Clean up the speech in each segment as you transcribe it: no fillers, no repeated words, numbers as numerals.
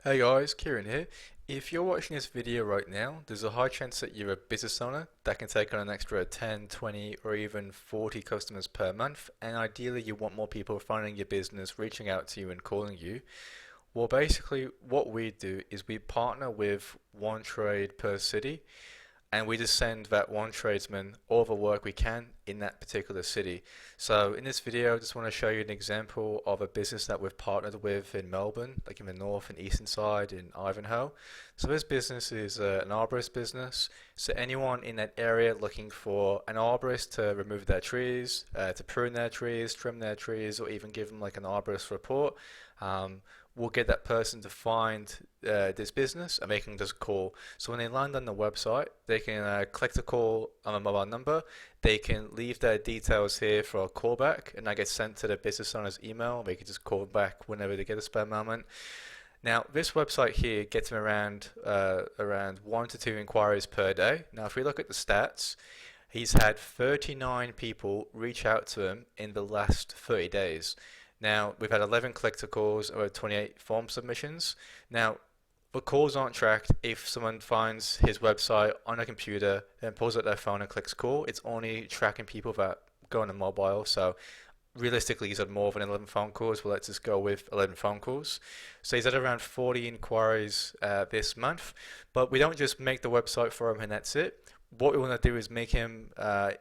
Hey guys, Kieran here. If you're watching this video right now, there's a high chance that you're a business owner that can take on an extra 10, 20, or even 40 customers per month, and ideally you want more people finding your business, reaching out to you and calling you. Well, basically what we do is we partner with one trade per city, and we just send that one tradesman all the work we can in that particular city. So in this video, I just want to show you an example of a business that we've partnered with in Melbourne, like in the north and eastern side in Ivanhoe. So this business is an arborist business. So anyone in that area looking for an arborist to remove their trees, to prune their trees, trim their trees, or even give them like an arborist report, um, we'll get that person to find this business and they can just call. So when they land on the website, they can click the call on a mobile number. They can leave their details here for a callback, and that gets sent to the business owner's email. They can just call back whenever they get a spare moment. Now, this website here gets them around 1 to 2 inquiries per day. Now, if we look at the stats, he's had 39 people reach out to him in the last 30 days. Now, we've had 11 click-to-calls or 28 form submissions. Now, the calls aren't tracked if someone finds his website on a computer, then pulls out their phone and clicks call. It's only tracking people that go on a mobile. So realistically, he's had more than 11 phone calls. Well, let's just go with 11 phone calls. So he's had around 40 inquiries this month. But we don't just make the website for him and that's it. What we want to do is make him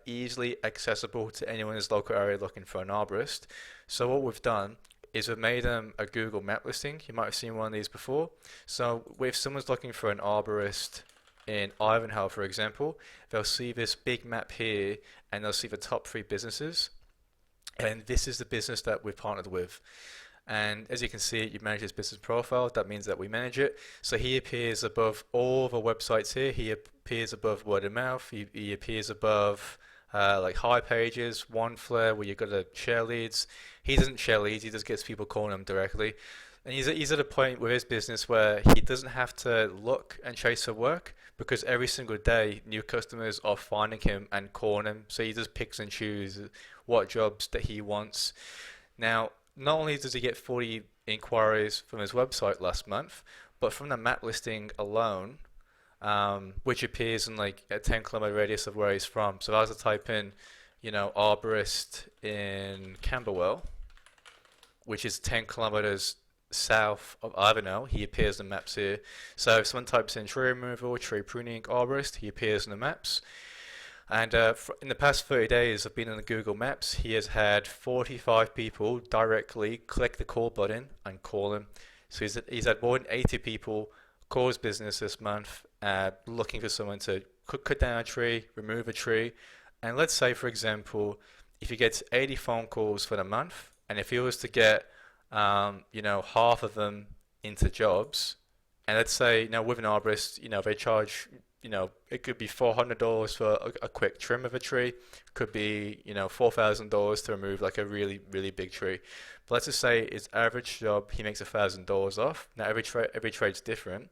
easily accessible to anyone in his local area looking for an arborist. So what we've done is we've made him a Google map listing. You might have seen one of these before. So if someone's looking for an arborist in Ivanhoe, for example, they'll see this big map here and they'll see the top 3 businesses. And this is the business that we've partnered with. And as you can see, you manage his business profile. That means that we manage it. So he appears above all the websites here. He appears above word of mouth. He appears above like high pages, one flare where you've got to share leads. He doesn't share leads. He just gets people calling him directly. And he's at a point with his business where he doesn't have to look and chase for work because every single day new customers are finding him and calling him. So he just picks and chooses what jobs that he wants. Now, not only does he get 40 inquiries from his website last month, but from the map listing alone, which appears in like a 10-kilometer radius of where he's from. So as I type in, arborist in Camberwell, which is 10 kilometers south of Ivanhoe, he appears in the maps here. So if someone types in tree removal, tree pruning, arborist, he appears in the maps. And in the past 30 days of being on the Google Maps, he has had 45 people directly click the call button and call him. So he's had more than 80 people call his business this month looking for someone to cut down a tree, remove a tree. And let's say, for example, if he gets 80 phone calls for the month, and if he was to get, half of them into jobs, and let's say, with an arborist, they charge, it could be $400 for a quick trim of a tree, could be, $4,000 to remove like a really, really big tree. But let's just say his average job, he makes $1,000 off. Now every trade's different,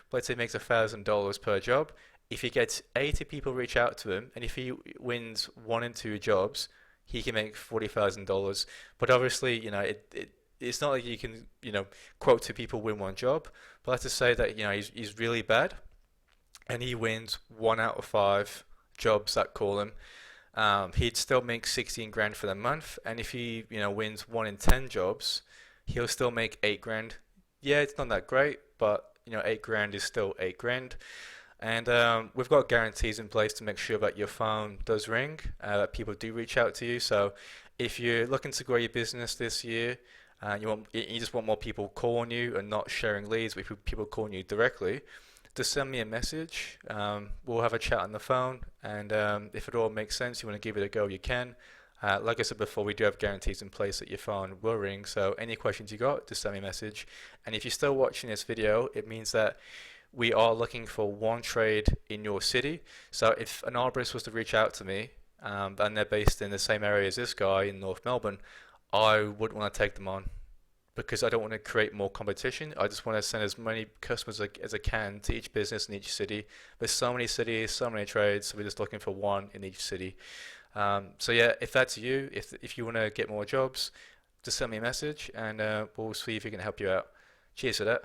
but let's say he makes $1,000 per job. If he gets 80 people reach out to him, and if he wins 1 and 2 jobs, he can make $40,000. But obviously, it's not like you can, quote 2 people win 1 job. But let's just say that, he's really bad and he wins 1 out of 5 jobs that call him. He'd still make 16 grand for the month. And if he, wins 1 in 10 jobs, he'll still make 8 grand. Yeah, it's not that great, but, 8 grand is still 8 grand. And we've got guarantees in place to make sure that your phone does ring, that people do reach out to you. So if you're looking to grow your business this year, you just want more people calling you and not sharing leads with people calling you directly, just send me a message. We'll have a chat on the phone, and if it all makes sense, you want to give it a go, you can. Like I said before, we do have guarantees in place that your phone will ring. So any questions you got, just send me a message. And if you're still watching this video, it means that we are looking for one trade in your city. So if an arborist was to reach out to me, and they're based in the same area as this guy in North Melbourne, I wouldn't want to take them on because I don't want to create more competition. I just want to send as many customers as I can to each business in each city. There's so many cities, so many trades, so we're just looking for one in each city. So yeah, if that's you, if you want to get more jobs, just send me a message and we'll see if we can help you out. Cheers for that.